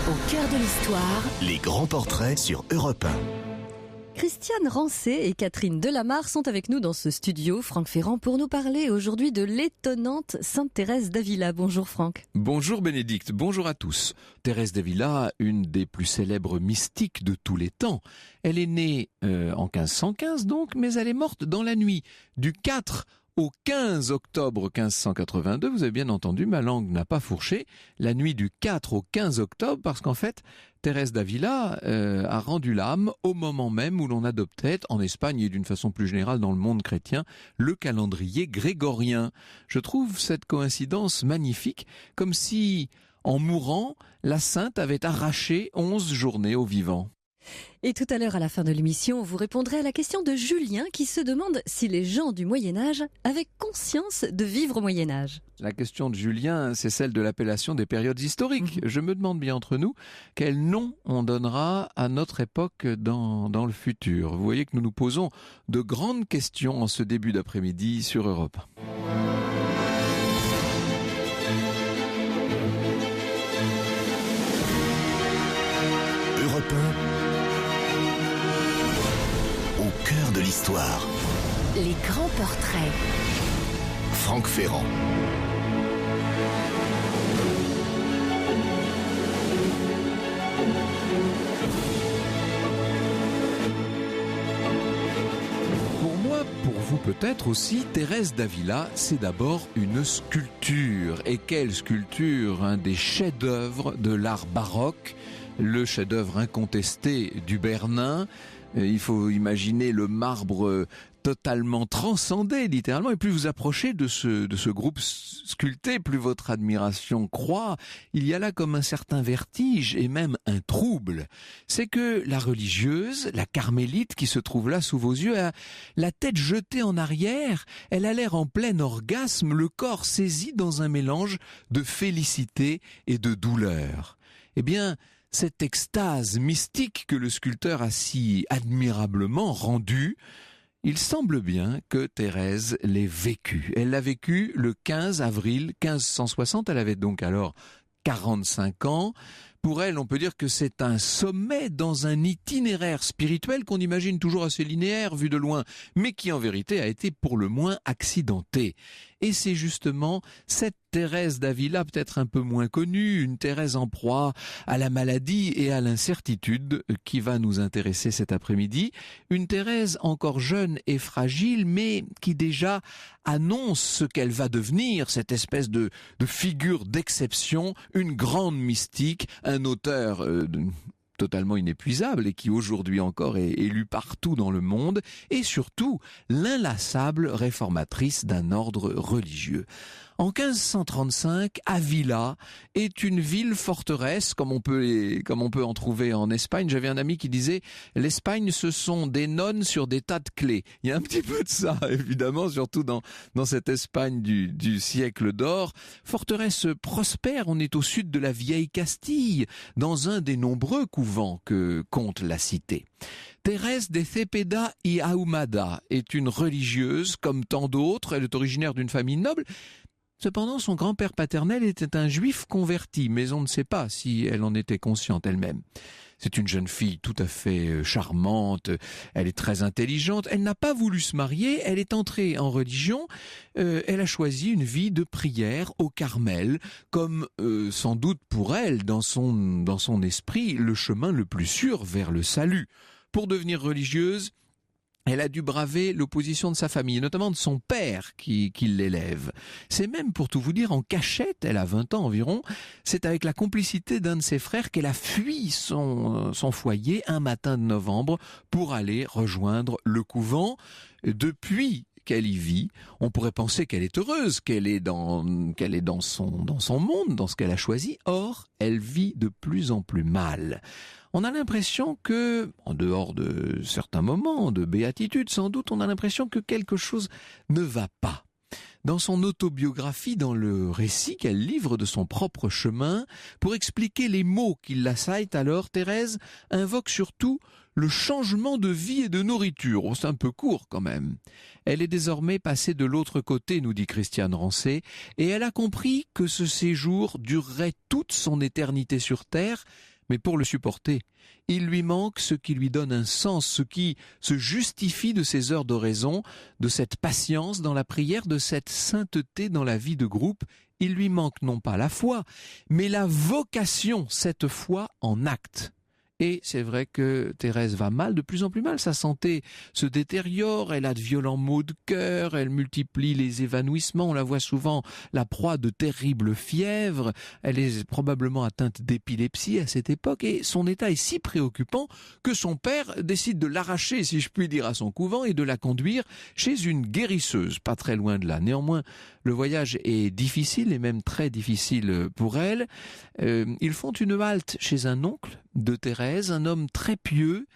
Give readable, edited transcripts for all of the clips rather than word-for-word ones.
Au cœur de l'histoire, Les grands portraits sur Europe 1. Christiane Rancé et Catherine Delamarre sont avec nous dans ce studio, Franck Ferrand, pour nous parler aujourd'hui de l'étonnante Sainte Thérèse d'Avila. Bonjour Franck. Bonjour Bénédicte, bonjour à tous. Thérèse d'Avila, une des plus célèbres mystiques de tous les temps. Elle est née en 1515 donc, mais elle est morte dans la nuit du 4 au 15 octobre 1582, vous avez bien entendu, ma langue n'a pas fourché, la nuit du 4 au 15 octobre, parce qu'en fait, Thérèse d'Avila a rendu l'âme au moment même où l'on adoptait, en Espagne et d'une façon plus générale dans le monde chrétien, le calendrier grégorien. Je trouve cette coïncidence magnifique, comme si, en mourant, la sainte avait arraché 11 journées aux vivants. Et tout à l'heure, à la fin de l'émission, vous répondrez à la question de Julien qui se demande si les gens du Moyen-Âge avaient conscience de vivre au Moyen-Âge. La question de Julien, c'est celle de l'appellation des périodes historiques. Je me demande bien entre nous quel nom on donnera à notre époque dans le futur. Vous voyez que nous nous posons de grandes questions en ce début d'après-midi sur Europe 1. Europe 1, au cœur de l'histoire. les grands portraits. Franck Ferrand. Pour moi, pour vous peut-être aussi, Thérèse d'Avila, c'est d'abord une sculpture. Et quelle sculpture, un des chefs-d'œuvre de l'art baroque, le chef-d'œuvre incontesté du Bernin. Il faut imaginer le marbre totalement transcendé, littéralement, et plus vous approchez de ce groupe sculpté, plus votre admiration croît. Il y a là comme un certain vertige et même un trouble. C'est que la religieuse, la carmélite qui se trouve là sous vos yeux, a la tête jetée en arrière, elle a l'air en plein orgasme, le corps saisi dans un mélange de félicité et de douleur. Eh bien, cette extase mystique que le sculpteur a si admirablement rendue, il semble bien que Thérèse l'ait vécue. Elle l'a vécue le 15 avril 1560, elle avait donc alors 45 ans. Pour elle, on peut dire que c'est un sommet dans un itinéraire spirituel qu'on imagine toujours assez linéaire vu de loin, mais qui en vérité a été pour le moins accidenté. Et c'est justement cette Thérèse d'Avila, peut-être un peu moins connue, une Thérèse en proie à la maladie et à l'incertitude, qui va nous intéresser cet après-midi. Une Thérèse encore jeune et fragile, mais qui déjà annonce ce qu'elle va devenir, cette espèce de figure d'exception, une grande mystique, un auteur totalement inépuisable et qui aujourd'hui encore est lu partout dans le monde, et surtout l'inlassable réformatrice d'un ordre religieux. En 1535, Avila est une ville-forteresse, comme on peut en trouver en Espagne. J'avais un ami qui disait « l'Espagne, ce sont des nonnes sur des tas de clés ». Il y a un petit peu de ça, évidemment, surtout dans cette Espagne du siècle d'or. Forteresse prospère, on est au sud de la vieille Castille, dans un des nombreux couvents que compte la cité. Thérèse de Cepeda y Ahumada est une religieuse, comme tant d'autres. Elle est originaire d'une famille noble. Cependant, son grand-père paternel était un juif converti, mais on ne sait pas si elle en était consciente elle-même. C'est une jeune fille tout à fait charmante, elle est très intelligente, elle n'a pas voulu se marier, elle est entrée en religion, elle a choisi une vie de prière au Carmel, comme sans doute pour elle, dans son esprit, le chemin le plus sûr vers le salut. Pour devenir religieuse, elle a dû braver l'opposition de sa famille, notamment de son père qui l'élève. C'est même, pour tout vous dire, en cachette, elle a 20 ans environ, c'est avec la complicité d'un de ses frères qu'elle a fui son foyer un matin de novembre pour aller rejoindre le couvent. Depuis qu'elle y vit, on pourrait penser qu'elle est heureuse, qu'elle est dans son monde, dans ce qu'elle a choisi. Or, elle vit de plus en plus mal. On a l'impression que, en dehors de certains moments de béatitude sans doute, on a l'impression que quelque chose ne va pas. Dans son autobiographie, dans le récit qu'elle livre de son propre chemin, pour expliquer les maux qui l'assaillent alors, Thérèse invoque surtout le changement de vie et de nourriture. Oh, c'est un peu court quand même. Elle est désormais passée de l'autre côté, nous dit Christiane Rancé, et elle a compris que ce séjour durerait toute son éternité sur terre, Mais pour le supporter, il lui manque ce qui lui donne un sens, ce qui se justifie de ces heures d'oraison, de cette patience dans la prière, de cette sainteté dans la vie de groupe. Il lui manque non pas la foi, mais la vocation, cette foi en acte. Et c'est vrai que Thérèse va mal, de plus en plus mal. Sa santé se détériore, elle a de violents maux de cœur, elle multiplie les évanouissements, on la voit souvent la proie de terribles fièvres. Elle est probablement atteinte d'épilepsie à cette époque et son état est si préoccupant que son père décide de l'arracher, si je puis dire, à son couvent et de la conduire chez une guérisseuse, pas très loin de là. Néanmoins, le voyage est difficile et même très difficile pour elle. Ils font une halte chez un oncle de Thérèse, un homme très pieux,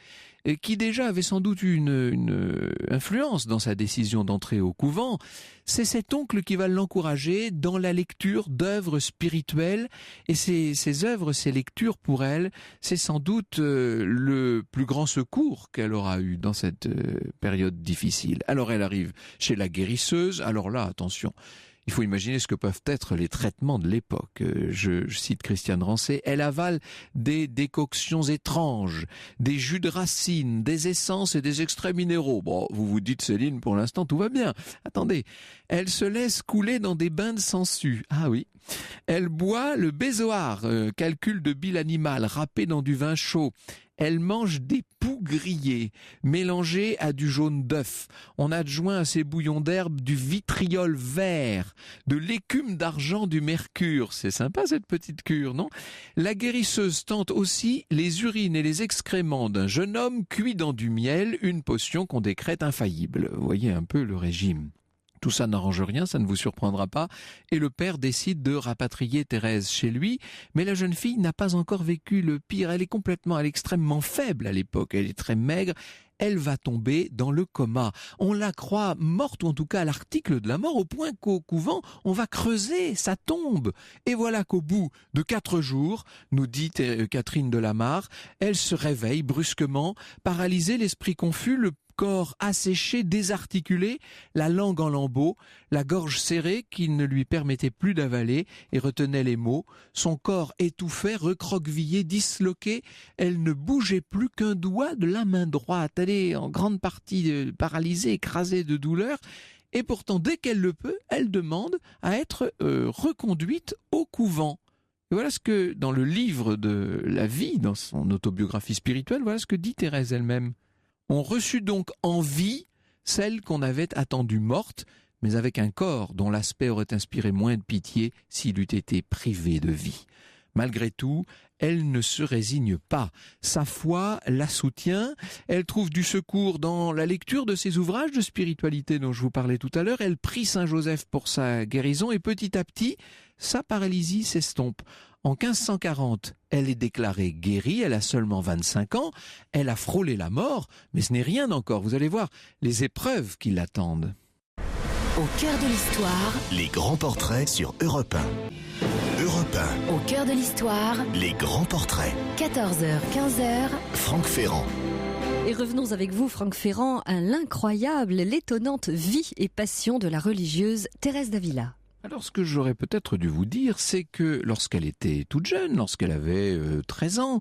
qui déjà avait sans doute une influence dans sa décision d'entrer au couvent. C'est cet oncle qui va l'encourager dans la lecture d'œuvres spirituelles, et ces œuvres, ces lectures pour elle, c'est sans doute le plus grand secours qu'elle aura eu dans cette période difficile. Alors elle arrive chez la guérisseuse, alors là, attention, il faut imaginer ce que peuvent être les traitements de l'époque. Je cite Christiane Rancé, elle avale des décoctions étranges, des jus de racines, des essences et des extraits minéraux. Bon, vous vous dites, Céline, pour l'instant tout va bien. Attendez, elle se laisse couler dans des bains de sangsues. Ah oui. Elle boit le bézoard, calcul de bile animale, râpé dans du vin chaud. Elle mange des poux grillés, mélangés à du jaune d'œuf. On adjoint à ces bouillons d'herbe du vitriol vert, de l'écume d'argent du mercure. C'est sympa cette petite cure, non? La guérisseuse tente aussi les urines et les excréments d'un jeune homme cuit dans du miel, une potion qu'on décrète infaillible. Vous voyez un peu le régime. Tout ça n'arrange rien, ça ne vous surprendra pas, et le père décide de rapatrier Thérèse chez lui, mais la jeune fille n'a pas encore vécu le pire, elle est extrêmement faible à l'époque, elle est très maigre, elle va tomber dans le coma. On la croit morte, ou en tout cas à l'article de la mort, au point qu'au couvent, on va creuser sa tombe. Et voilà qu'au bout de 4 jours, nous dit Catherine de la Mare, elle se réveille brusquement, paralysée, l'esprit confus, le corps asséché, désarticulé, la langue en lambeaux, la gorge serrée qui ne lui permettait plus d'avaler et retenait les mots, son corps étouffé, recroquevillé, disloqué, elle ne bougeait plus qu'un doigt de la main droite, elle est en grande partie paralysée, écrasée de douleur, et pourtant dès qu'elle le peut, elle demande à être reconduite au couvent. Et voilà ce que, dans le livre de la vie, dans son autobiographie spirituelle, voilà ce que dit Thérèse elle-même. On reçut donc en vie celle qu'on avait attendue morte, mais avec un corps dont l'aspect aurait inspiré moins de pitié s'il eût été privé de vie. Malgré tout, elle ne se résigne pas. Sa foi la soutient, elle trouve du secours dans la lecture de ses ouvrages de spiritualité dont je vous parlais tout à l'heure, elle prie Saint Joseph pour sa guérison et petit à petit, sa paralysie s'estompe. En 1540, elle est déclarée guérie, elle a seulement 25 ans, elle a frôlé la mort, mais ce n'est rien encore, vous allez voir les épreuves qui l'attendent. Au cœur de l'histoire, Les grands portraits sur Europe 1. Europe 1, au cœur de l'histoire, les grands portraits. 14h, 15h, Franck Ferrand. Et revenons avec vous, Franck Ferrand, à l'incroyable, l'étonnante vie et passion de la religieuse Thérèse d'Avila. Alors ce que j'aurais peut-être dû vous dire, c'est que lorsqu'elle était toute jeune, lorsqu'elle avait 13 ans,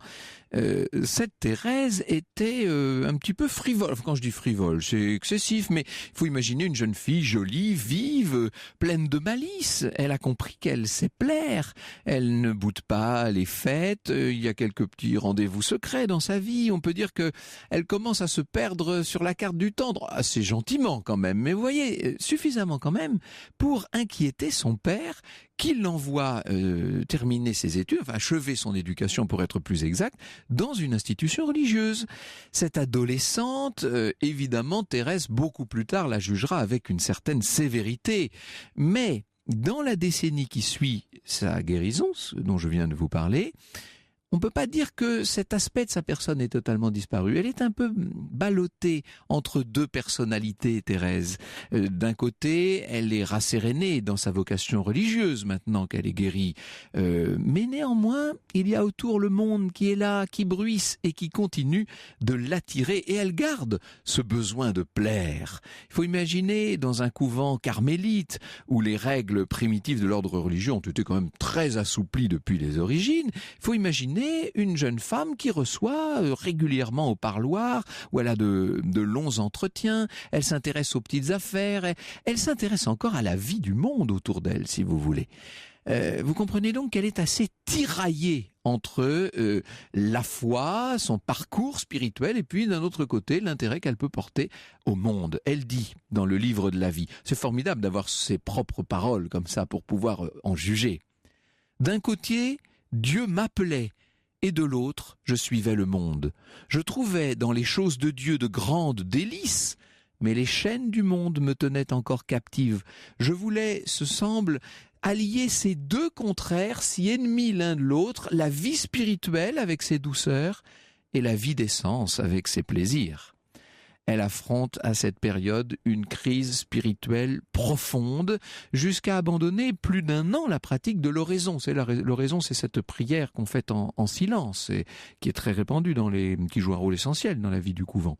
cette Thérèse était un petit peu frivole. Quand je dis frivole, c'est excessif, mais il faut imaginer une jeune fille jolie, vive, pleine de malice. Elle a compris qu'elle sait plaire. Elle ne boude pas les fêtes. Il y a quelques petits rendez-vous secrets dans sa vie. On peut dire que elle commence à se perdre sur la carte du temps, assez gentiment quand même. Mais vous voyez, suffisamment quand même pour inquiéter son père, qui l'envoie terminer ses études, enfin achever son éducation pour être plus exact, dans une institution religieuse. Cette adolescente, évidemment, Thérèse, beaucoup plus tard, la jugera avec une certaine sévérité. Mais dans la décennie qui suit sa guérison, ce dont je viens de vous parler, on ne peut pas dire que cet aspect de sa personne est totalement disparu. Elle est un peu ballottée entre deux personnalités, Thérèse. D'un côté, elle est rassérénée dans sa vocation religieuse maintenant qu'elle est guérie. Mais néanmoins, il y a autour le monde qui est là, qui bruisse et qui continue de l'attirer. Et elle garde ce besoin de plaire. Il faut imaginer dans un couvent carmélite où les règles primitives de l'ordre religieux ont été quand même très assouplies depuis les origines. Il faut imaginer imaginez une jeune femme qui reçoit régulièrement au parloir, où elle a de longs entretiens, elle s'intéresse aux petites affaires, elle s'intéresse encore à la vie du monde autour d'elle, si vous voulez. Vous comprenez donc qu'elle est assez tiraillée entre la foi, son parcours spirituel, et puis d'un autre côté, l'intérêt qu'elle peut porter au monde. Elle dit dans le livre de la vie, c'est formidable d'avoir ses propres paroles comme ça pour pouvoir en juger. D'un côté, Dieu m'appelait, et de l'autre, je suivais le monde. Je trouvais dans les choses de Dieu de grandes délices, mais les chaînes du monde me tenaient encore captive. Je voulais, ce semble, allier ces deux contraires, si ennemis l'un de l'autre, la vie spirituelle avec ses douceurs et la vie des sens avec ses plaisirs. Elle affronte à cette période une crise spirituelle profonde jusqu'à abandonner plus d'1 an la pratique de l'oraison. L'oraison, c'est cette prière qu'on fait en silence et qui est très répandue qui joue un rôle essentiel dans la vie du couvent.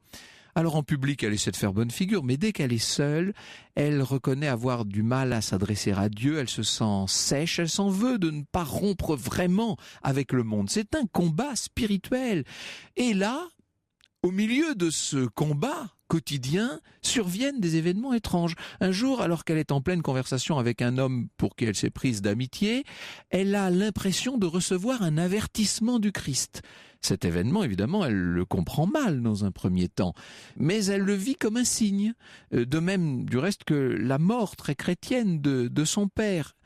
Alors en public, elle essaie de faire bonne figure, mais dès qu'elle est seule, elle reconnaît avoir du mal à s'adresser à Dieu, elle se sent sèche, elle s'en veut de ne pas rompre vraiment avec le monde. C'est un combat spirituel. Et là, au milieu de ce combat quotidien, surviennent des événements étranges. Un jour, alors qu'elle est en pleine conversation avec un homme pour qui elle s'est prise d'amitié, elle a l'impression de recevoir un avertissement du Christ. Cet événement, évidemment, elle le comprend mal dans un premier temps, mais elle le vit comme un signe, de même du reste que la mort très chrétienne de son père.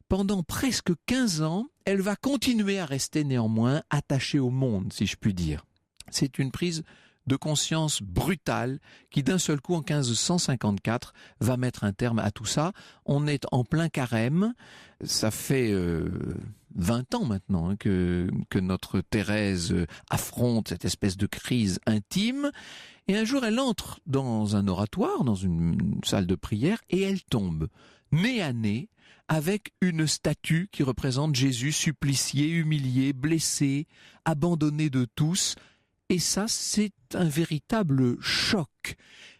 Pendant presque 15 ans, elle va continuer à rester néanmoins attachée au monde, si je puis dire. C'est une prise de conscience brutale qui d'un seul coup en 1554 va mettre un terme à tout ça. On est en plein carême, ça fait 20 ans maintenant que notre Thérèse affronte cette espèce de crise intime, et un jour elle entre dans un oratoire, dans une salle de prière, et elle tombe nez à nez avec une statue qui représente Jésus supplicié, humilié, blessé, abandonné de tous. Et ça, c'est un véritable choc.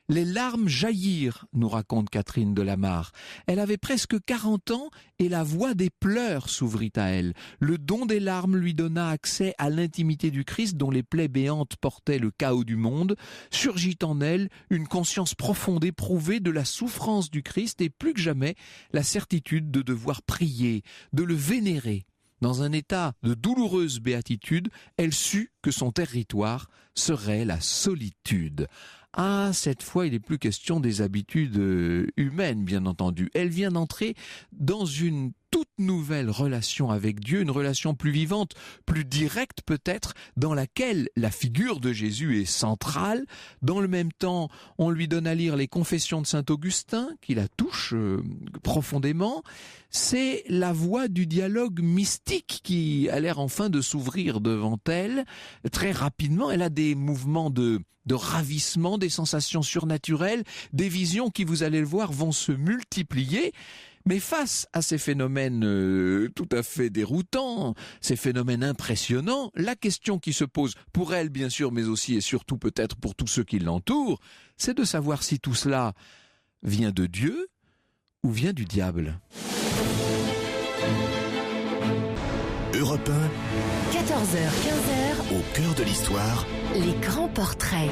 Les larmes jaillirent, nous raconte Catherine de la Mare. Elle avait presque 40 ans et la voie des pleurs s'ouvrit à elle. Le don des larmes lui donna accès à l'intimité du Christ dont les plaies béantes portaient le chaos du monde. Surgit en elle une conscience profonde éprouvée de la souffrance du Christ et plus que jamais la certitude de devoir prier, de le vénérer. Dans un état de douloureuse béatitude, elle sut que son territoire serait la solitude. Ah, cette fois, il n'est plus question des habitudes humaines, bien entendu. Elle vient d'entrer dans une toute nouvelle relation avec Dieu, une relation plus vivante, plus directe peut-être, dans laquelle la figure de Jésus est centrale. Dans le même temps, on lui donne à lire les Confessions de saint Augustin, qui la touchent profondément. C'est la voie du dialogue mystique qui a l'air enfin de s'ouvrir devant elle. Très rapidement, elle a des mouvements de ravissement, des sensations surnaturelles, des visions qui, vous allez le voir, vont se multiplier. Mais face à ces phénomènes tout à fait déroutants, ces phénomènes impressionnants, la question qui se pose pour elle, bien sûr, mais aussi et surtout peut-être pour tous ceux qui l'entourent, c'est de savoir si tout cela vient de Dieu ou vient du diable. Europe 1, 14h-15h, au cœur de l'histoire, les grands portraits.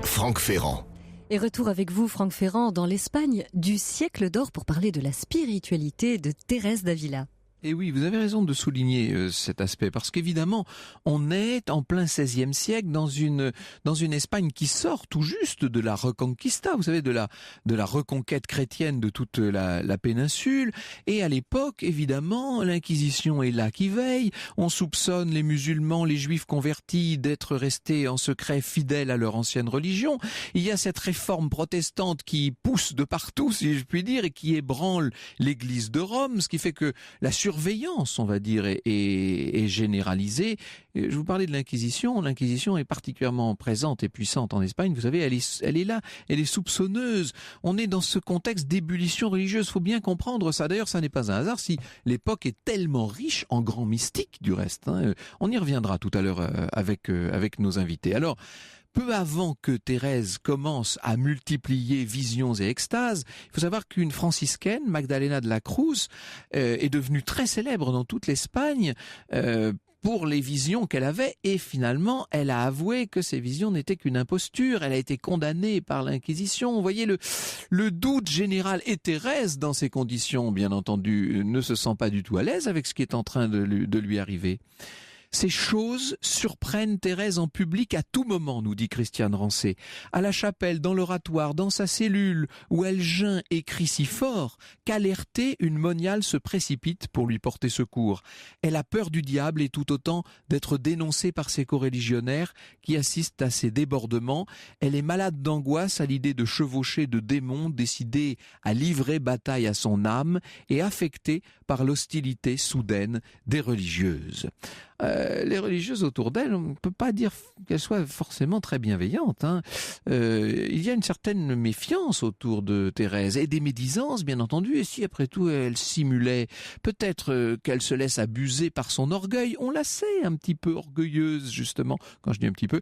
Franck Ferrand. Et retour avec vous, Franck Ferrand, dans l'Espagne du siècle d'or pour parler de la spiritualité de Thérèse d'Avila. Et oui, vous avez raison de souligner cet aspect, parce qu'évidemment, on est en plein XVIe siècle dans une Espagne qui sort tout juste de la Reconquista, vous savez, de la reconquête chrétienne de toute la péninsule. Et à l'époque, évidemment, l'Inquisition est là qui veille. On soupçonne les musulmans, les juifs convertis d'être restés en secret fidèles à leur ancienne religion. Il y a cette réforme protestante qui pousse de partout, si je puis dire, et qui ébranle l'Église de Rome, ce qui fait que la surveillance, on va dire, est généralisée. Je vous parlais de l'Inquisition. L'Inquisition est particulièrement présente et puissante en Espagne. Vous savez, elle est là, elle est soupçonneuse. On est dans ce contexte d'ébullition religieuse. Il faut bien comprendre ça. D'ailleurs, ça n'est pas un hasard si l'époque est tellement riche en grands mystiques, du reste. On y reviendra tout à l'heure avec nos invités. Alors, peu avant que Thérèse commence à multiplier visions et extases, il faut savoir qu'une franciscaine, Magdalena de la Cruz, est devenue très célèbre dans toute l'Espagne pour les visions qu'elle avait, et finalement, elle a avoué que ces visions n'étaient qu'une imposture. Elle a été condamnée par l'Inquisition. Vous voyez le doute général. Et Thérèse, dans ces conditions, bien entendu, ne se sent pas du tout à l'aise avec ce qui est en train de lui arriver. Ces choses surprennent Thérèse en public à tout moment, nous dit Christiane Rancé. À la chapelle, dans l'oratoire, dans sa cellule, où elle geint et crie si fort qu'alertée, une moniale se précipite pour lui porter secours. Elle a peur du diable et tout autant d'être dénoncée par ses coreligionnaires qui assistent à ses débordements. Elle est malade d'angoisse à l'idée de chevaucher de démons décidés à livrer bataille à son âme et affectée par l'hostilité soudaine des religieuses. Les religieuses autour d'elle, on ne peut pas dire qu'elles soient forcément très bienveillantes. Il y a une certaine méfiance autour de Thérèse et des médisances, bien entendu. Et si après tout elle simulait, peut-être qu'elle se laisse abuser par son orgueil. On la sait un petit peu orgueilleuse, justement, quand je dis un petit peu.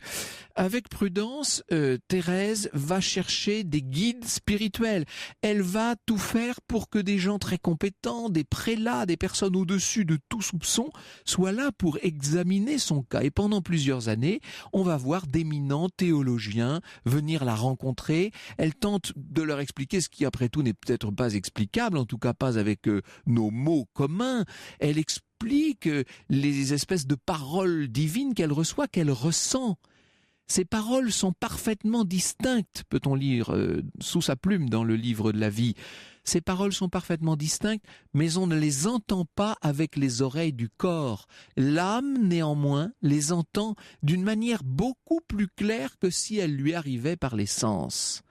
Avec prudence, Thérèse va chercher des guides spirituels. Elle va tout faire pour que des gens très compétents, des prélats, des personnes au-dessus de tout soupçon, soient là pour examiner son cas. Et pendant plusieurs années, on va voir d'éminents théologiens venir la rencontrer. Elle tente de leur expliquer ce qui, après tout, n'est peut-être pas explicable, en tout cas pas avec nos mots communs. Elle explique les espèces de paroles divines qu'elle reçoit, qu'elle ressent. Ces paroles sont parfaitement distinctes, peut-on lire sous sa plume dans le livre de la vie. Ces paroles sont parfaitement distinctes, mais on ne les entend pas avec les oreilles du corps. L'âme, néanmoins, les entend d'une manière beaucoup plus claire que si elle lui arrivait par les sens.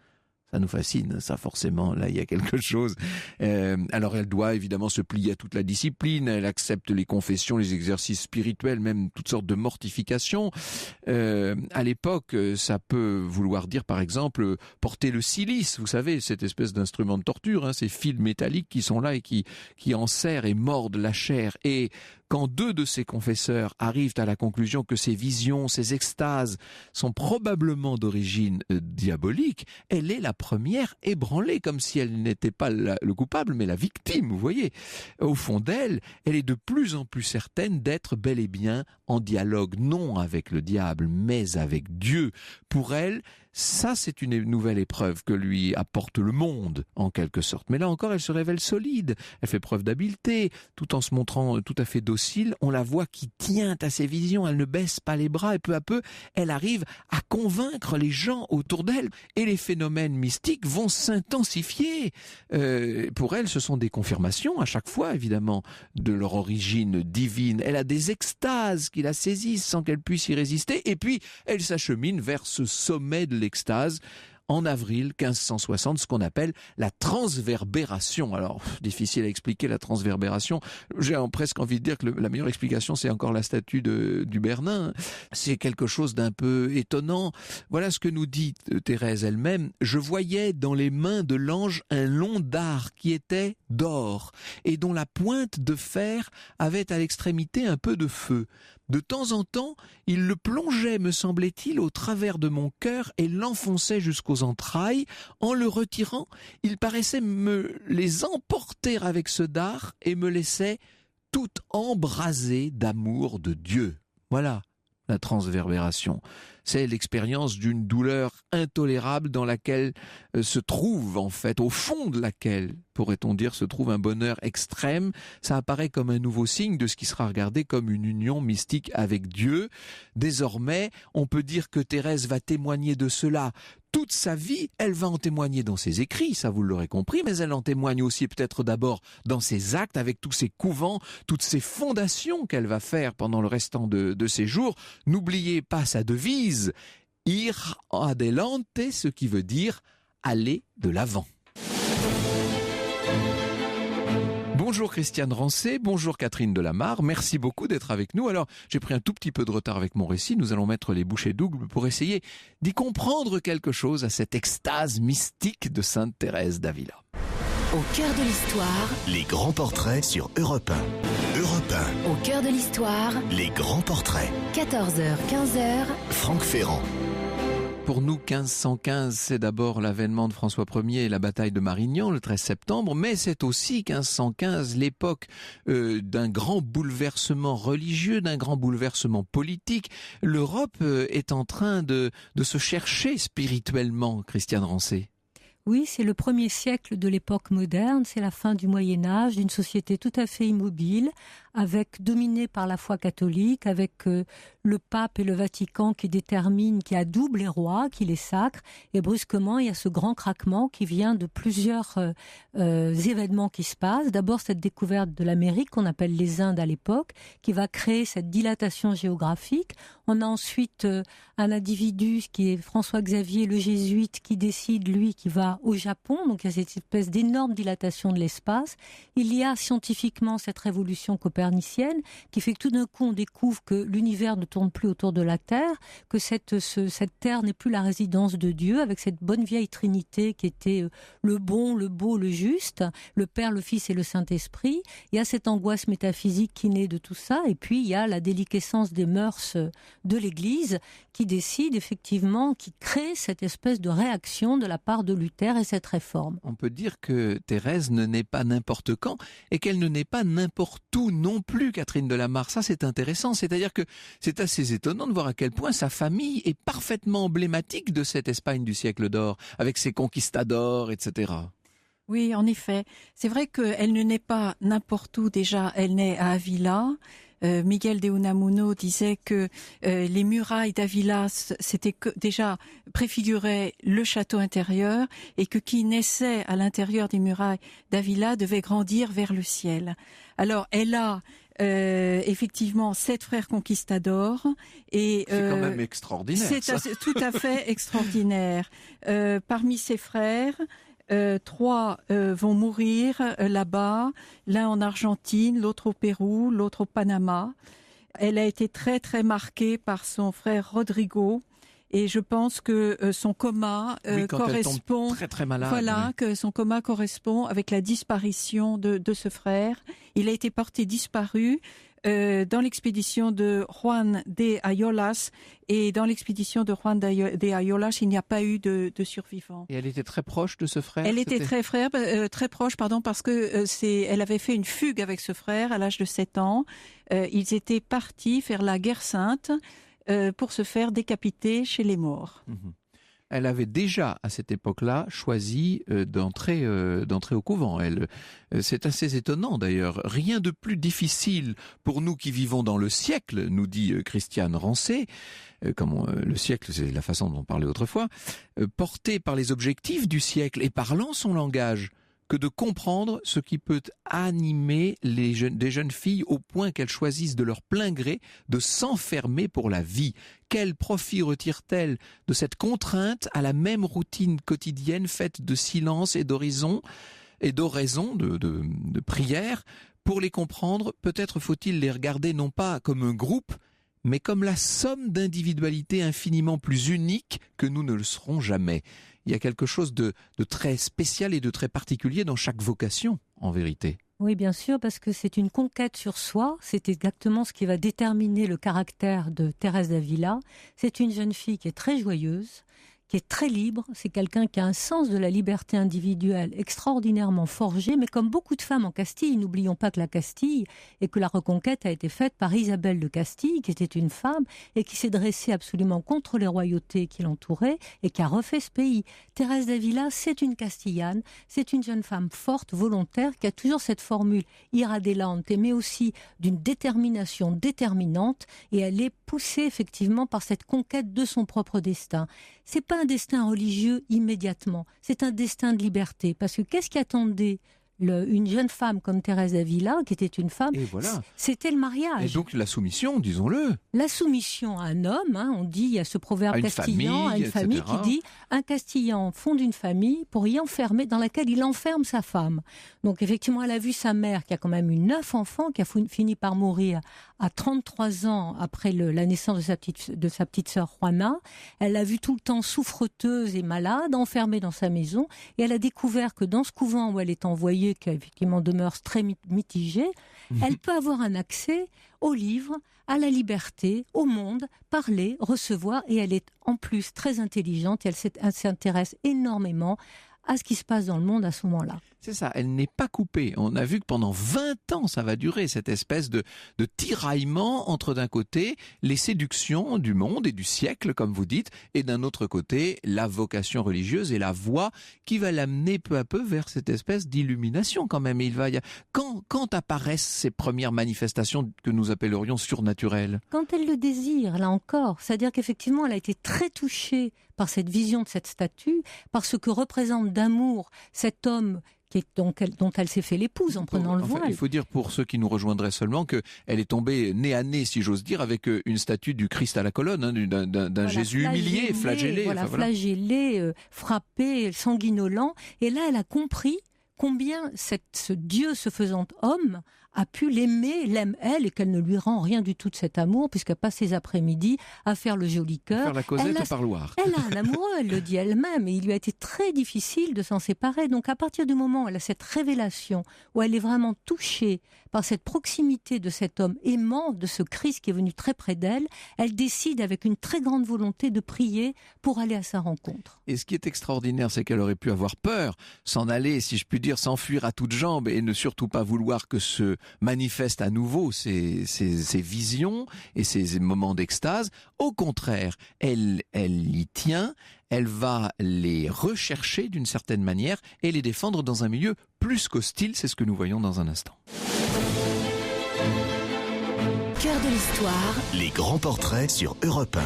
Ça nous fascine, ça forcément, là il y a quelque chose. Alors elle doit évidemment se plier à toute la discipline, elle accepte les confessions, les exercices spirituels, même toutes sortes de mortifications. À l'époque, ça peut vouloir dire par exemple porter le cilice, vous savez, cette espèce d'instrument de torture, ces fils métalliques qui sont là et qui enserrent et mordent la chair. Et quand 2 de ses confesseurs arrivent à la conclusion que ces visions, ces extases sont probablement d'origine diabolique, elle est la première ébranlée, comme si elle n'était pas le coupable, mais la victime, vous voyez. Au fond d'elle, elle est de plus en plus certaine d'être bel et bien en dialogue, non avec le diable, mais avec Dieu. Pour elle, ça, c'est une nouvelle épreuve que lui apporte le monde, en quelque sorte. Mais là encore, elle se révèle solide. Elle fait preuve d'habileté, tout en se montrant tout à fait docile. On la voit qui tient à ses visions. Elle ne baisse pas les bras et peu à peu, elle arrive à convaincre les gens autour d'elle. Et les phénomènes mystiques vont s'intensifier. Pour elle, ce sont des confirmations à chaque fois, évidemment, de leur origine divine. Elle a des extases qui la saisissent sans qu'elle puisse y résister. Et puis, elle s'achemine vers ce sommet de l'extase en avril 1560, ce qu'on appelle la transverbération. Alors, difficile à expliquer la transverbération. J'ai presque envie de dire que la meilleure explication, c'est encore la statue du Bernin. C'est quelque chose d'un peu étonnant. Voilà ce que nous dit Thérèse elle-même. « Je voyais dans les mains de l'ange un long dard qui était d'or et dont la pointe de fer avait à l'extrémité un peu de feu. De temps en temps, il le plongeait, me semblait-il, au travers de mon cœur et l'enfonçait jusqu'aux entrailles. En le retirant, il paraissait me les emporter avec ce dard et me laissait tout embrasé d'amour de Dieu. » Voilà la transverbération. C'est l'expérience d'une douleur intolérable dans laquelle se trouve, en fait, au fond de laquelle, pourrait-on dire, se trouve un bonheur extrême. Ça apparaît comme un nouveau signe de ce qui sera regardé comme une union mystique avec Dieu. Désormais, on peut dire que Thérèse va témoigner de cela toute sa vie. Elle va en témoigner dans ses écrits, ça vous l'aurez compris, mais elle en témoigne aussi peut-être d'abord dans ses actes, avec tous ses couvents, toutes ces fondations qu'elle va faire pendant le restant de ses jours. N'oubliez pas sa devise, ir adelante, ce qui veut dire aller de l'avant. Bonjour Christiane Rancé, bonjour Catherine Delamarre, merci beaucoup d'être avec nous. Alors, j'ai pris un tout petit peu de retard avec mon récit, nous allons mettre les bouchées doubles pour essayer d'y comprendre quelque chose à cette extase mystique de Sainte Thérèse d'Avila. Au cœur de l'histoire, Les grands portraits sur Europe 1. Europe 1, au cœur de l'histoire, les grands portraits. 14h, 15h, Franck Ferrand. Pour nous, 1515, c'est d'abord l'avènement de François Ier et la bataille de Marignan, le 13 septembre, mais c'est aussi 1515, l'époque d'un grand bouleversement religieux, d'un grand bouleversement politique. L'Europe est en train de se chercher spirituellement, Christiane Rancé. Oui, c'est le premier siècle de l'époque moderne, c'est la fin du Moyen-Âge, d'une société tout à fait immobile, dominée par la foi catholique, avec le pape et le Vatican qui déterminent, qui adoubent les rois, qui les sacrent, et brusquement il y a ce grand craquement qui vient de plusieurs événements qui se passent. D'abord cette découverte de l'Amérique qu'on appelle les Indes à l'époque, qui va créer cette dilatation géographique. On a ensuite un individu qui est François-Xavier le jésuite qui décide, lui, qui va au Japon, donc il y a cette espèce d'énorme dilatation de l'espace. Il y a scientifiquement cette révolution copernicienne qui fait que tout d'un coup on découvre que l'univers ne tourne plus autour de la Terre, que cette Terre n'est plus la résidence de Dieu, avec cette bonne vieille Trinité qui était le bon, le beau, le juste, le Père, le Fils et le Saint-Esprit. Il y a cette angoisse métaphysique qui naît de tout ça, et puis il y a la déliquescence des mœurs de l'Église qui décide effectivement, qui crée cette espèce de réaction de la part de Luther et cette réforme. On peut dire que Thérèse ne naît pas n'importe quand et qu'elle ne naît pas n'importe où non plus, Catherine de la Mare. Ça, c'est intéressant. C'est-à-dire que c'est assez étonnant de voir à quel point sa famille est parfaitement emblématique de cette Espagne du siècle d'or, avec ses conquistadors, etc. Oui, en effet. C'est vrai qu'elle ne naît pas n'importe où déjà. Elle naît à Avila. Miguel de Unamuno disait que les murailles d'Avila déjà préfiguraient le château intérieur et que qui naissait à l'intérieur des murailles d'Avila devait grandir vers le ciel. Alors elle a effectivement 7 frères conquistadors et c'est quand même extraordinaire. C'est tout à fait extraordinaire. Parmi ses frères, 3 vont mourir là-bas, l'un en Argentine, l'autre au Pérou, l'autre au Panama. Elle a été très très marquée par son frère Rodrigo. Et je pense que son coma correspond, très, très malade, voilà, que son coma correspond avec la disparition de ce frère. Il a été porté disparu dans l'expédition de Juan de Ayolas, et dans l'expédition de Juan de Ayolas, il n'y a pas eu de survivants. Et elle était très proche de ce frère. Elle était très proche, parce que elle avait fait une fugue avec ce frère à l'âge de 7 ans. Ils étaient partis faire la guerre sainte pour se faire décapiter chez les morts. Elle avait déjà, à cette époque-là, choisi d'entrer au couvent. C'est assez étonnant d'ailleurs. Rien de plus difficile pour nous qui vivons dans le siècle, nous dit Christiane Rancé, le siècle, c'est la façon dont on parlait autrefois, porté par les objectifs du siècle et parlant son langage, que de comprendre ce qui peut animer des jeunes filles au point qu'elles choisissent de leur plein gré de s'enfermer pour la vie. Quel profit retirent-elles de cette contrainte à la même routine quotidienne faite de silence et d'horizon et d'oraison, de prière? Pour les comprendre, peut-être faut-il les regarder non pas comme un groupe, mais comme la somme d'individualités infiniment plus uniques que nous ne le serons jamais. Il y a quelque chose de très spécial et de très particulier dans chaque vocation, en vérité. Oui, bien sûr, parce que c'est une conquête sur soi. C'est exactement ce qui va déterminer le caractère de Thérèse d'Avila. C'est une jeune fille qui est très joyeuse, qui est très libre. C'est quelqu'un qui a un sens de la liberté individuelle extraordinairement forgé, mais comme beaucoup de femmes en Castille, n'oublions pas que la Castille et que la reconquête a été faite par Isabelle de Castille, qui était une femme et qui s'est dressée absolument contre les royautés qui l'entouraient et qui a refait ce pays. Thérèse d'Avila, c'est une Castillane, c'est une jeune femme forte, volontaire, qui a toujours cette formule ira delante, mais aussi d'une détermination déterminante, et elle est poussée effectivement par cette conquête de son propre destin. C'est pas un destin religieux immédiatement, c'est un destin de liberté. Parce que qu'est-ce qui attendait une jeune femme comme Thérèse d'Avila, qui était une femme, et voilà. C'était le mariage. Et donc la soumission, disons-le. La soumission à un homme, on dit, il y a ce proverbe castillan, à une famille qui dit « Un Castillan fonde une famille pour y enfermer, dans laquelle il enferme sa femme ». Donc effectivement, elle a vu sa mère, qui a quand même eu 9 enfants, qui a fini par mourir à 33 ans après la naissance de sa petite sœur Juana. Elle l'a vue tout le temps souffreteuse et malade, enfermée dans sa maison, et elle a découvert que dans ce couvent où elle est envoyée, qui a effectivement de mœurs très mitigées, elle peut avoir un accès aux livres, à la liberté, au monde, parler, recevoir, et elle est en plus très intelligente et elle s'intéresse énormément à ce qui se passe dans le monde à ce moment-là. C'est ça, elle n'est pas coupée. On a vu que pendant 20 ans, ça va durer, cette espèce de tiraillement entre d'un côté les séductions du monde et du siècle, comme vous dites, et d'un autre côté la vocation religieuse et la voie qui va l'amener peu à peu vers cette espèce d'illumination quand même. Quand apparaissent ces premières manifestations que nous appellerions surnaturelles? Quand elle le désire, là encore. C'est-à-dire qu'effectivement, elle a été très touchée par cette vision de cette statue, par ce que représente d'amour cet homme dont elle s'est fait l'épouse en prenant le voile. Il faut dire pour ceux qui nous rejoindraient seulement qu'elle est tombée nez à nez, si j'ose dire, avec une statue du Christ à la colonne, d'un Jésus humilié, flagellé. Flagellé, frappé, sanguinolent. Et là, elle a compris combien ce Dieu se faisant homme a pu l'aime elle, et qu'elle ne lui rend rien du tout de cet amour, puisqu'elle passe ses après-midi à faire le joli cœur. Faire la causette au parloir. Elle a un amoureux, elle le dit elle-même, et il lui a été très difficile de s'en séparer. Donc à partir du moment où elle a cette révélation, où elle est vraiment touchée par cette proximité de cet homme aimant, de ce Christ qui est venu très près d'elle, elle décide avec une très grande volonté de prier pour aller à sa rencontre. Et ce qui est extraordinaire, c'est qu'elle aurait pu avoir peur, s'en aller, si je puis dire, s'enfuir à toutes jambes et ne surtout pas vouloir que se manifestent à nouveau ces visions et ces moments d'extase. Au contraire, elle y tient, elle va les rechercher d'une certaine manière et les défendre dans un milieu plus qu'hostile, c'est ce que nous voyons dans un instant. Cœur de l'histoire. Les grands portraits sur Europe 1.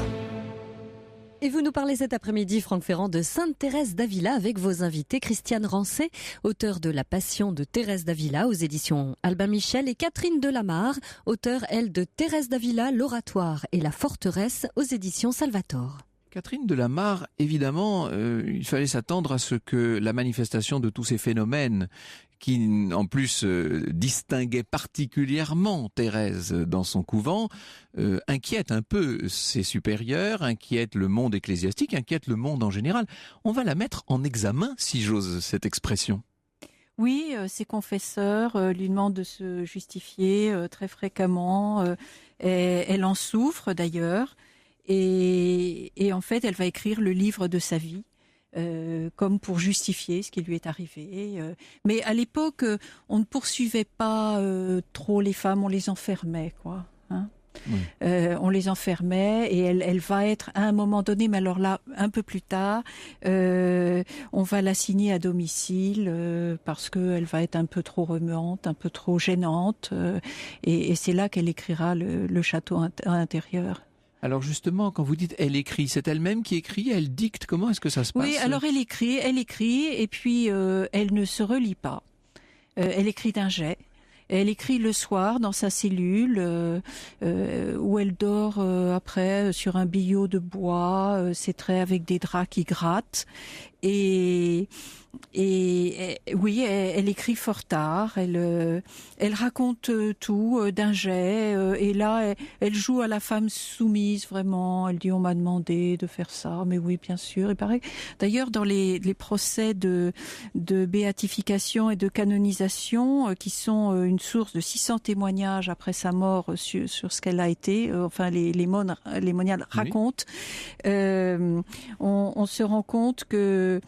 Et vous nous parlez cet après-midi, Franck Ferrand, de Sainte Thérèse d'Avila avec vos invités, Christiane Rancé, auteure de La Passion de Thérèse d'Avila aux éditions Albin Michel, et Catherine Delamarre, auteure, elle, de Thérèse d'Avila, l'Oratoire et la Forteresse aux éditions Salvator. Catherine Delamarre, évidemment, il fallait s'attendre à ce que la manifestation de tous ces phénomènes qui, en plus, distinguait particulièrement Thérèse dans son couvent, inquiète un peu ses supérieurs, inquiète le monde ecclésiastique, inquiète le monde en général. On va la mettre en examen, si j'ose cette expression. Oui, ses confesseurs lui demandent de se justifier très fréquemment. Elle en souffre d'ailleurs. Et en fait, elle va écrire le livre de sa vie, comme pour justifier ce qui lui est arrivé. Mais à l'époque, on ne poursuivait pas trop les femmes, on les enfermait, quoi. Hein. Oui. On les enfermait et elle va être à un moment donné, mais alors là, un peu plus tard, on va l'assigner à domicile parce qu'elle va être un peu trop remuante, un peu trop gênante. Et c'est là qu'elle écrira le château à l'intérieur. Alors justement, quand vous dites elle écrit, c'est elle-même qui écrit, elle dicte, comment est-ce que ça se passe? Oui, alors elle écrit, et puis elle ne se relit pas. Elle écrit d'un jet. Elle écrit le soir dans sa cellule où elle dort après sur un billot de bois, ses traits avec des draps qui grattent. Et oui, elle écrit fort tard, elle raconte tout d'un jet, et là, elle joue à la femme soumise, vraiment. Elle dit, on m'a demandé de faire ça, mais oui, bien sûr. Il paraît, d'ailleurs, dans les procès de béatification et de canonisation, qui sont une source de 600 témoignages après sa mort sur ce qu'elle a été, enfin, les moniales racontent, on se rend compte que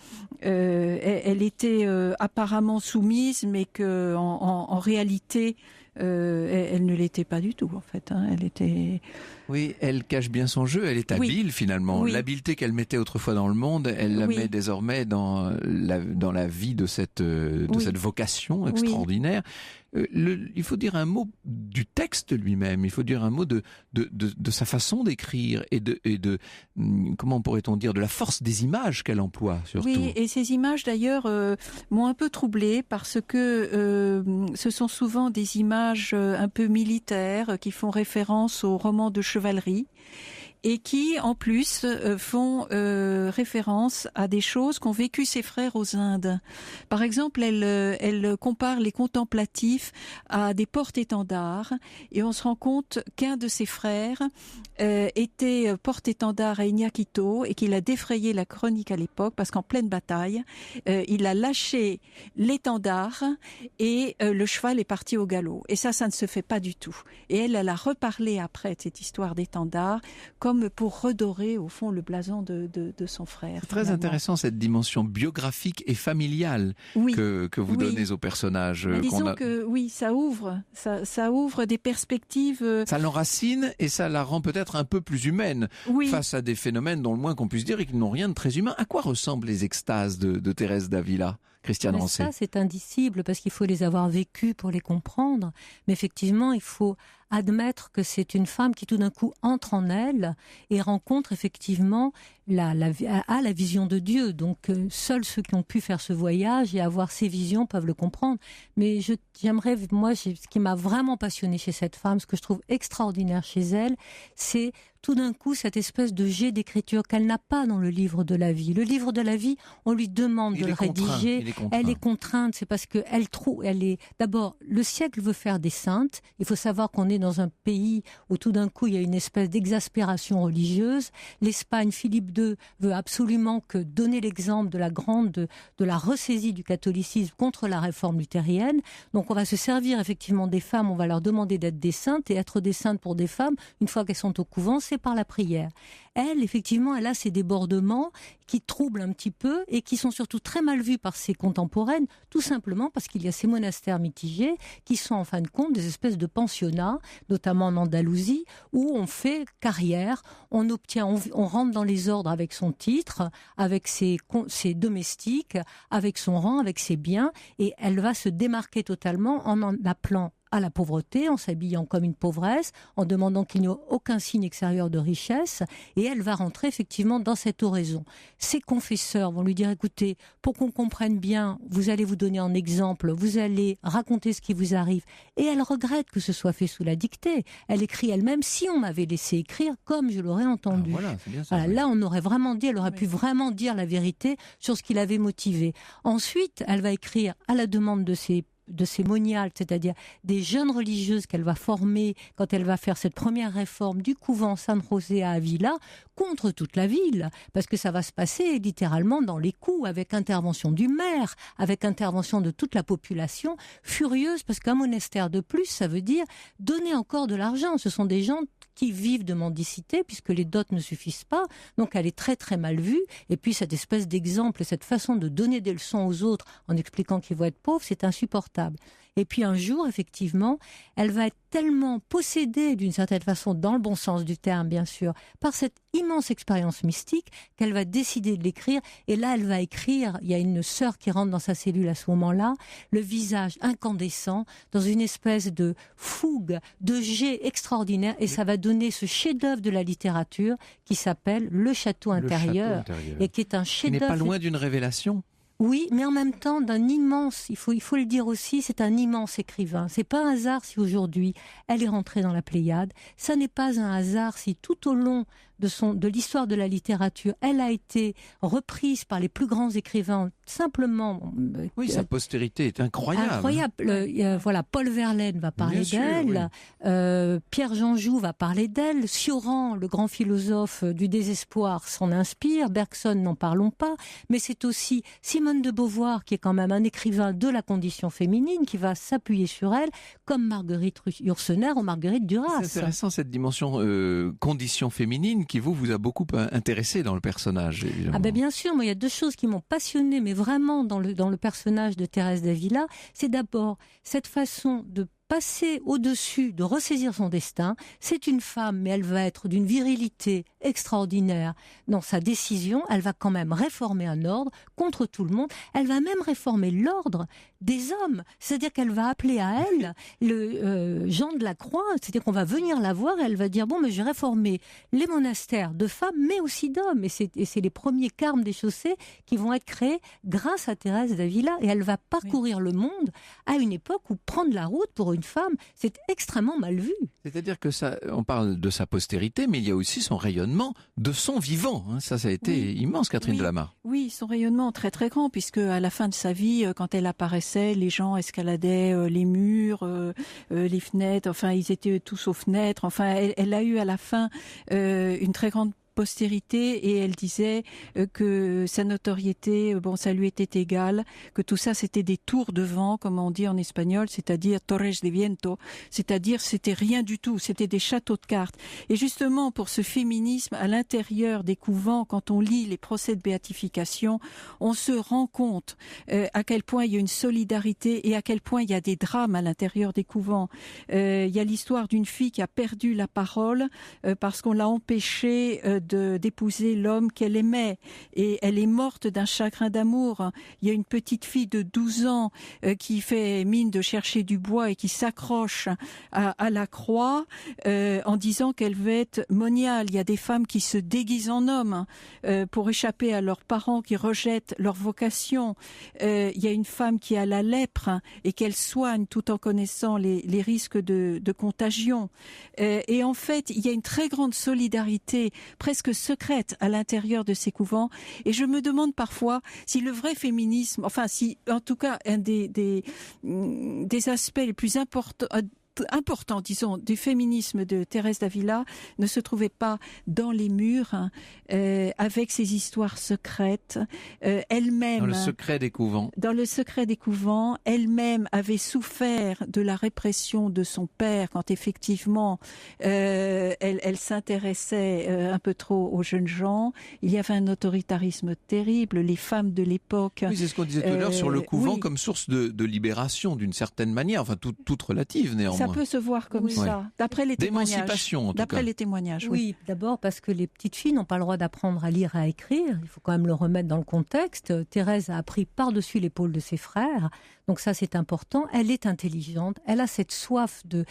elle était apparemment soumise, mais que en réalité, elle ne l'était pas du tout, en fait. Hein. Elle était. Oui, elle cache bien son jeu. Elle est habile finalement. Oui. L'habileté qu'elle mettait autrefois dans le monde, elle la met désormais dans la vie de cette vocation extraordinaire. Il faut dire un mot du texte lui-même. Il faut dire un mot de sa façon d'écrire et de comment pourrait-on dire, de la force des images qu'elle emploie surtout. Oui, et ces images d'ailleurs m'ont un peu troublée parce que ce sont souvent des images un peu militaires qui font référence aux romans de chevalerie. et qui, en plus, font référence à des choses qu'ont vécu ses frères aux Indes. Par exemple, elle compare les contemplatifs à des porte-étendards, et on se rend compte qu'un de ses frères était porte-étendard à Iñárritu et qu'il a défrayé la chronique à l'époque parce qu'en pleine bataille, il a lâché l'étendard et le cheval est parti au galop. Et ça ne se fait pas du tout. Et elle a reparlé après de cette histoire d'étendard comme pour redorer au fond le blason de son frère. C'est très intéressant cette dimension biographique et familiale que vous donnez aux personnages. Disons que oui, ça ouvre des perspectives. Ça l'enracine et ça la rend peut-être un peu plus humaine face à des phénomènes dont le moins qu'on puisse dire et qui n'ont rien de très humain. À quoi ressemblent les extases de Thérèse d'Avila, Christiane Rancé? Ça, c'est indicible parce qu'il faut les avoir vécues pour les comprendre. Mais effectivement, il faut admettre que c'est une femme qui tout d'un coup entre en elle et rencontre effectivement la vision de Dieu. Donc seuls ceux qui ont pu faire ce voyage et avoir ces visions peuvent le comprendre. Mais j'aimerais, moi, ce qui m'a vraiment passionnée chez cette femme, ce que je trouve extraordinaire chez elle, c'est tout d'un coup cette espèce de jet d'écriture qu'elle n'a pas dans le livre de la vie. Le livre de la vie, on lui demande de le rédiger. Elle est contrainte, c'est parce que d'abord, le siècle veut faire des saintes. Il faut savoir qu'on est dans un pays où tout d'un coup il y a une espèce d'exaspération religieuse. L'Espagne, Philippe II veut absolument donner l'exemple de la ressaisie du catholicisme contre la réforme luthérienne. Donc on va se servir effectivement des femmes, on va leur demander d'être des saintes, et être des saintes pour des femmes, une fois qu'elles sont au couvent, c'est par la prière. Elle, effectivement, elle a ces débordements qui troublent un petit peu et qui sont surtout très mal vus par ses contemporaines, tout simplement parce qu'il y a ces monastères mitigés qui sont en fin de compte des espèces de pensionnats, notamment en Andalousie, où on fait carrière, on rentre dans les ordres avec son titre, avec ses domestiques, avec son rang, avec ses biens, et elle va se démarquer totalement en appelant à la pauvreté, en s'habillant comme une pauvresse, en demandant qu'il n'y ait aucun signe extérieur de richesse, et elle va rentrer effectivement dans cette oraison. Ses confesseurs vont lui dire, écoutez, pour qu'on comprenne bien, vous allez vous donner en exemple, vous allez raconter ce qui vous arrive, et elle regrette que ce soit fait sous la dictée. Elle écrit elle-même, si on m'avait laissé écrire comme je l'aurais entendu. Voilà, c'est bien ça, Là, on aurait vraiment dit, elle aurait pu vraiment dire la vérité sur ce qui l'avait motivée. Ensuite, elle va écrire à la demande de ses moniales, c'est-à-dire des jeunes religieuses qu'elle va former quand elle va faire cette première réforme du couvent San José à Avila contre toute la ville, parce que ça va se passer littéralement dans les coups, avec intervention du maire, avec intervention de toute la population, furieuse, parce qu'un monastère de plus, ça veut dire donner encore de l'argent. Ce sont des gens qui vivent de mendicité, puisque les dots ne suffisent pas, donc elle est très très mal vue, et puis cette espèce d'exemple, cette façon de donner des leçons aux autres en expliquant qu'ils vont être pauvres, c'est insupportable. Et puis un jour, effectivement, elle va être tellement possédée d'une certaine façon, dans le bon sens du terme bien sûr, par cette immense expérience mystique qu'elle va décider de l'écrire. Et là, elle va écrire, il y a une sœur qui rentre dans sa cellule à ce moment-là, le visage incandescent, dans une espèce de fougue, de jet extraordinaire, et ça va donner ce chef-d'œuvre de la littérature qui s'appelle Le Château intérieur, et qui est un chef-d'œuvre. Qui n'est pas loin d'une révélation. Oui, mais en même temps d'un immense, il faut le dire aussi, c'est un immense écrivain. C'est pas un hasard si aujourd'hui elle est rentrée dans la Pléiade. Ça n'est pas un hasard si tout au long de l'histoire de la littérature, elle a été reprise par les plus grands écrivains, simplement. Oui, sa postérité est incroyable. Incroyable. Voilà, Paul Verlaine va parler d'elle, oui. Pierre-Jean Joux va parler d'elle, Sioran, le grand philosophe du désespoir, s'en inspire, Bergson, n'en parlons pas, mais c'est aussi Simone de Beauvoir, qui est quand même un écrivain de la condition féminine, qui va s'appuyer sur elle, comme Marguerite Yourcenar ou Marguerite Duras. C'est intéressant cette dimension condition féminine qui vous a beaucoup intéressé dans le personnage, évidemment. Ah ben bien sûr, moi il y a deux choses qui m'ont passionnée, mais vraiment dans le personnage de Thérèse d'Avila, c'est d'abord cette façon de passer au-dessus, de ressaisir son destin. C'est une femme, mais elle va être d'une virilité extraordinaire dans sa décision. Elle va quand même réformer un ordre contre tout le monde. Elle va même réformer l'ordre des hommes. C'est-à-dire qu'elle va appeler à elle Jean de la Croix, c'est-à-dire qu'on va venir la voir et elle va dire bon, mais j'ai réformé les monastères de femmes, mais aussi d'hommes. Et c'est les premiers carmes des chaussées qui vont être créés grâce à Thérèse d'Avila. Et elle va parcourir le monde à une époque où prendre la route pour une femme, c'est extrêmement mal vu. C'est-à-dire que on parle de sa postérité, mais il y a aussi son rayonnement de son vivant. Ça a été immense, Catherine Delamarre. Oui, son rayonnement très très grand, puisque à la fin de sa vie, quand elle apparaissait, les gens escaladaient les murs, les fenêtres, enfin ils étaient tous aux fenêtres. Enfin, elle a eu à la fin une très grande postérité et elle disait que sa notoriété, ça lui était égal, que tout ça c'était des tours de vent, comme on dit en espagnol, c'est-à-dire torres de viento, c'est-à-dire c'était rien du tout, c'était des châteaux de cartes. Et justement pour ce féminisme à l'intérieur des couvents, quand on lit les procès de béatification, on se rend compte à quel point il y a une solidarité et à quel point il y a des drames à l'intérieur des couvents. Il y a l'histoire d'une fille qui a perdu la parole parce qu'on l'a empêchée d'épouser l'homme qu'elle aimait et elle est morte d'un chagrin d'amour. Il y a une petite fille de 12 ans qui fait mine de chercher du bois et qui s'accroche à la croix en disant qu'elle veut être moniale. Il y a des femmes qui se déguisent en hommes pour échapper à leurs parents qui rejettent leur vocation. Il y a une femme qui a la lèpre et qu'elle soigne tout en connaissant les risques de contagion. Et en fait, il y a une très grande solidarité presque secrète à l'intérieur de ces couvents. Et je me demande parfois si le vrai féminisme, enfin si en tout cas un des aspects les plus important, disons, du féminisme de Thérèse d'Avila ne se trouvait pas dans les murs, avec ses histoires secrètes. Elle-même, dans le secret des couvents. Dans le secret des couvents, elle-même avait souffert de la répression de son père quand effectivement elle s'intéressait un peu trop aux jeunes gens. Il y avait un autoritarisme terrible. Les femmes de l'époque... Oui, c'est ce qu'on disait tout à l'heure sur le couvent comme source de libération d'une certaine manière, enfin toute relative néanmoins. Ça peut se voir comme ça, d'après les témoignages. D'émancipation, en tout cas. D'après les témoignages, oui. D'abord parce que les petites filles n'ont pas le droit d'apprendre à lire et à écrire. Il faut quand même le remettre dans le contexte. Thérèse a appris par-dessus l'épaule de ses frères. Donc ça, c'est important. Elle est intelligente. Elle a cette soif de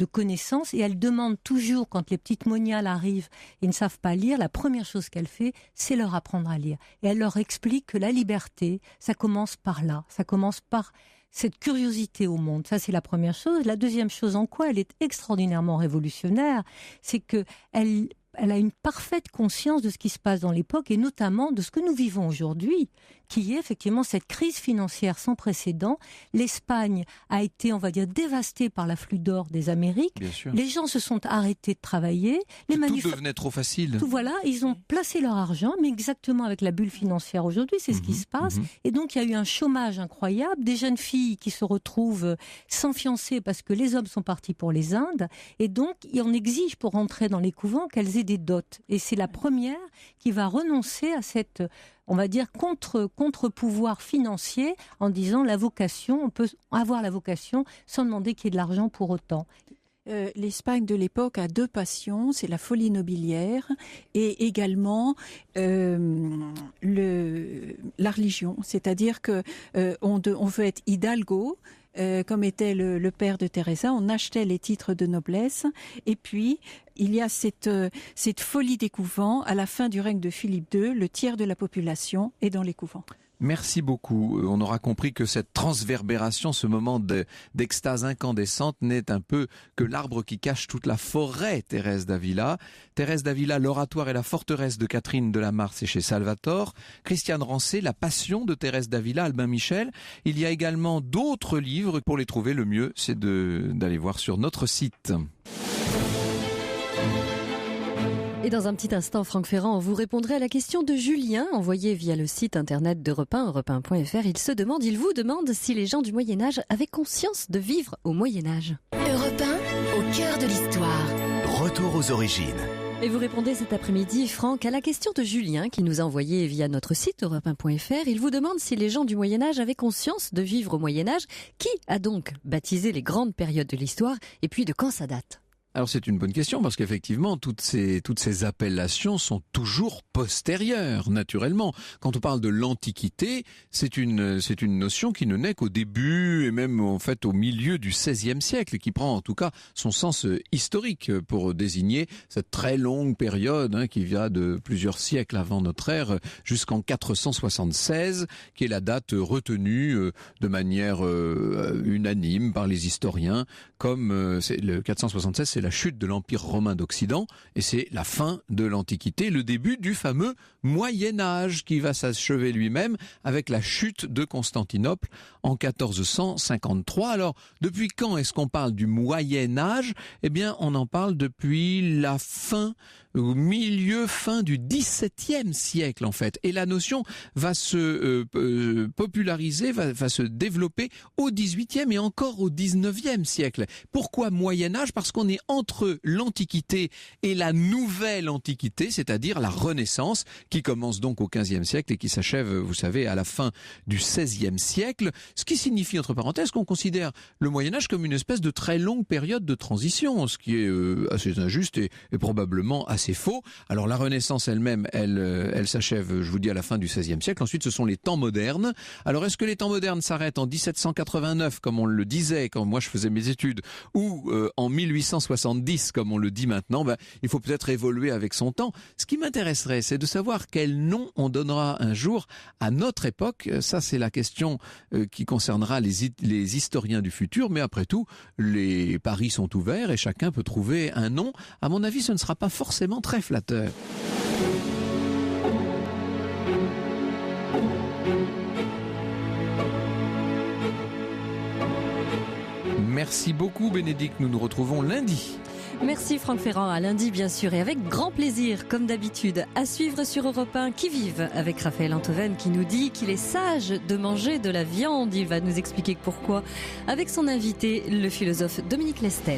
connaissance et elle demande toujours, quand les petites moniales arrivent et ne savent pas lire, la première chose qu'elle fait, c'est leur apprendre à lire. Et elle leur explique que la liberté, ça commence par là. Ça commence par cette curiosité au monde. Ça, c'est la première chose. La deuxième chose en quoi elle est extraordinairement révolutionnaire, c'est que elle a une parfaite conscience de ce qui se passe dans l'époque et notamment de ce que nous vivons aujourd'hui, qui est effectivement cette crise financière sans précédent. L'Espagne a été, on va dire, dévastée par l'afflux d'or des Amériques. Bien sûr. Les gens se sont arrêtés de travailler. Tout devenait trop facile. Voilà, ils ont placé leur argent, mais exactement avec la bulle financière aujourd'hui, c'est ce qui se passe. Et donc, il y a eu un chômage incroyable, des jeunes filles qui se retrouvent sans fiancé parce que les hommes sont partis pour les Indes. Et donc, on exige pour rentrer dans les couvents qu'elles aient des dots. Et c'est la première qui va renoncer à cette, on va dire, contre-pouvoir financier en disant la vocation, on peut avoir la vocation sans demander qu'il y ait de l'argent pour autant. L'Espagne de l'époque a deux passions, c'est la folie nobiliaire et également la religion. C'est-à-dire que on veut être hidalgo, comme était le père de Teresa, on achetait les titres de noblesse. Et puis, il y a cette folie des couvents. À la fin du règne de Philippe II, le tiers de la population est dans les couvents. Merci beaucoup. On aura compris que cette transverbération, ce moment d'extase incandescente n'est un peu que l'arbre qui cache toute la forêt, Thérèse d'Avila. Thérèse d'Avila, l'oratoire et la forteresse de Catherine Delamarre, c'est chez Salvatore. Christiane Rancé, la passion de Thérèse d'Avila, Albin Michel. Il y a également d'autres livres. Pour les trouver, le mieux, c'est d'aller voir sur notre site. Et dans un petit instant, Franck Ferrand, vous répondrez à la question de Julien, envoyée via le site internet d'Europe 1, europe1.fr. Il vous demande si les gens du Moyen-Âge avaient conscience de vivre au Moyen-Âge. Europe 1, au cœur de l'histoire. Retour aux origines. Et vous répondez cet après-midi, Franck, à la question de Julien, qui nous a envoyé via notre site europe1.fr. Il vous demande si les gens du Moyen-Âge avaient conscience de vivre au Moyen-Âge. Qui a donc baptisé les grandes périodes de l'histoire et puis de quand ça date ? Alors c'est une bonne question parce qu'effectivement toutes ces appellations sont toujours postérieures naturellement. Quand on parle de l'Antiquité, c'est une notion qui ne naît qu'au début et même en fait au milieu du XVIe siècle, qui prend en tout cas son sens historique pour désigner cette très longue période qui vient de plusieurs siècles avant notre ère jusqu'en 476, qui est la date retenue de manière unanime par les historiens, comme le 476, c'est la chute de l'Empire romain d'Occident, et c'est la fin de l'Antiquité, le début du fameux Moyen-Âge, qui va s'achever lui-même avec la chute de Constantinople en 1453. Alors, depuis quand est-ce qu'on parle du Moyen-Âge ? Eh bien, on en parle depuis la fin du XVIIe siècle en fait, et la notion va se populariser, va se développer au XVIIIe et encore au XIXe siècle. Pourquoi Moyen-Âge ? Parce qu'on est entre l'Antiquité et la Nouvelle Antiquité, c'est-à-dire la Renaissance, qui commence donc au XVe siècle et qui s'achève, vous savez, à la fin du XVIe siècle, ce qui signifie, entre parenthèses, qu'on considère le Moyen-Âge comme une espèce de très longue période de transition, ce qui est assez injuste et probablement assez faux. Alors la Renaissance elle-même, elle s'achève, je vous dis, à la fin du XVIe siècle. Ensuite, ce sont les temps modernes. Alors est-ce que les temps modernes s'arrêtent en 1789, comme on le disait quand moi je faisais mes études, ou en 1870, comme on le dit maintenant ? Il faut peut-être évoluer avec son temps. Ce qui m'intéresserait, c'est de savoir quel nom on donnera un jour à notre époque. Ça, c'est la question qui concernera les historiens du futur. Mais après tout, les paris sont ouverts et chacun peut trouver un nom. À mon avis, ce ne sera pas forcément très flatteur. Merci beaucoup Bénédicte, nous nous retrouvons lundi. Merci Franck Ferrand, à lundi bien sûr, et avec grand plaisir comme d'habitude. À suivre sur Europe 1 Qui vive avec Raphaël Antoven qui nous dit qu'il est sage de manger de la viande. Il va nous expliquer pourquoi avec son invité, le philosophe Dominique Lestel.